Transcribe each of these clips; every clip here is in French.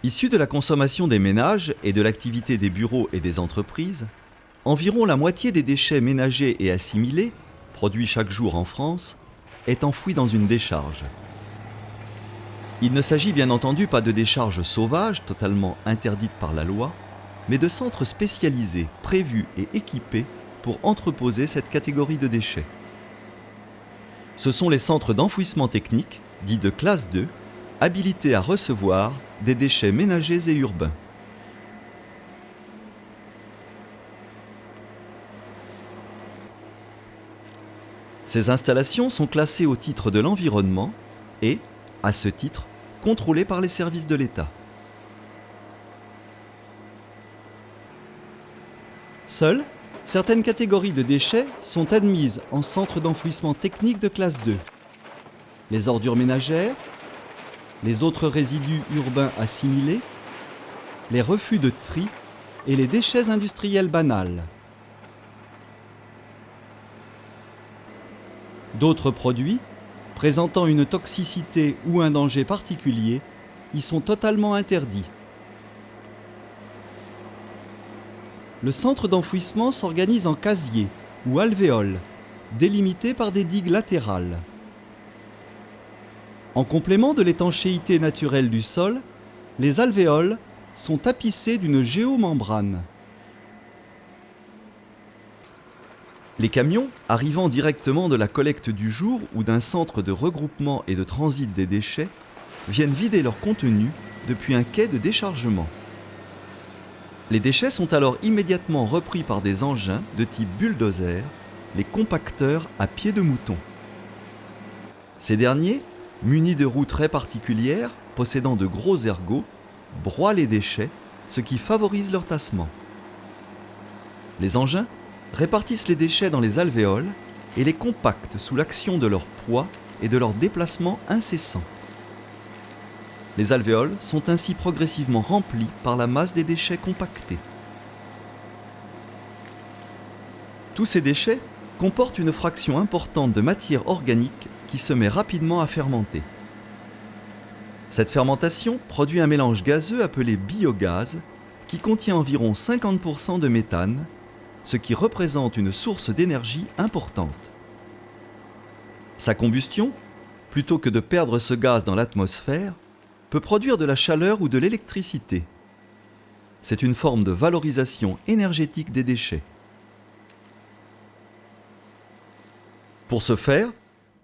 Issus de la consommation des ménages et de l'activité des bureaux et des entreprises, environ la moitié des déchets ménagers et assimilés, produits chaque jour en France, est enfouie dans une décharge. Il ne s'agit bien entendu pas de décharges sauvages totalement interdites par la loi, mais de centres spécialisés, prévus et équipés pour entreposer cette catégorie de déchets. Ce sont les centres d'enfouissement technique, dits de classe 2, habilités à recevoir des déchets ménagers et urbains. Ces installations sont classées au titre de l'environnement et, à ce titre, contrôlées par les services de l'État. Seules, certaines catégories de déchets sont admises en centre d'enfouissement technique de classe 2. Les ordures ménagères, les autres résidus urbains assimilés, les refus de tri et les déchets industriels banals. D'autres produits, présentant une toxicité ou un danger particulier, y sont totalement interdits. Le centre d'enfouissement s'organise en casiers ou alvéoles, délimités par des digues latérales. En complément de l'étanchéité naturelle du sol, les alvéoles sont tapissées d'une géomembrane. Les camions, arrivant directement de la collecte du jour ou d'un centre de regroupement et de transit des déchets, viennent vider leur contenu depuis un quai de déchargement. Les déchets sont alors immédiatement repris par des engins de type bulldozer, les compacteurs à pieds de mouton. Ces derniers, munis de roues très particulières, possédant de gros ergots, broient les déchets, ce qui favorise leur tassement. Les engins répartissent les déchets dans les alvéoles et les compactent sous l'action de leur poids et de leur déplacement incessant. Les alvéoles sont ainsi progressivement remplies par la masse des déchets compactés. Tous ces déchets comportent une fraction importante de matière organique qui se met rapidement à fermenter. Cette fermentation produit un mélange gazeux appelé biogaz qui contient environ 50% de méthane, ce qui représente une source d'énergie importante. Sa combustion, plutôt que de perdre ce gaz dans l'atmosphère, peut produire de la chaleur ou de l'électricité. C'est une forme de valorisation énergétique des déchets. Pour ce faire,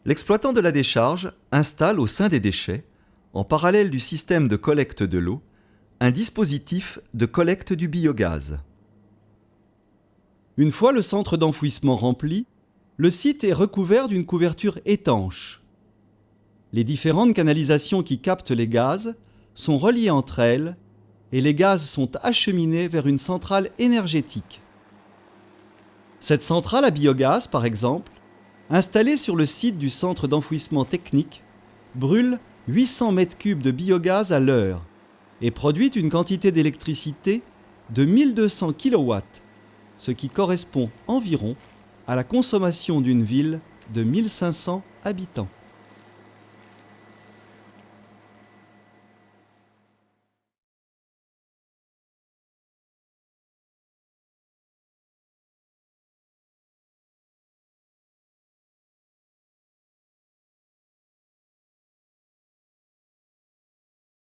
l'exploitant de la décharge installe au sein des déchets, en parallèle du système de collecte de l'eau, un dispositif de collecte du biogaz. Une fois le centre d'enfouissement rempli, le site est recouvert d'une couverture étanche. Les différentes canalisations qui captent les gaz sont reliées entre elles et les gaz sont acheminés vers une centrale énergétique. Cette centrale à biogaz, par exemple, installée sur le site du centre d'enfouissement technique, brûle 800 m3 de biogaz à l'heure et produit une quantité d'électricité de 1200 kW, ce qui correspond environ à la consommation d'une ville de 1500 habitants.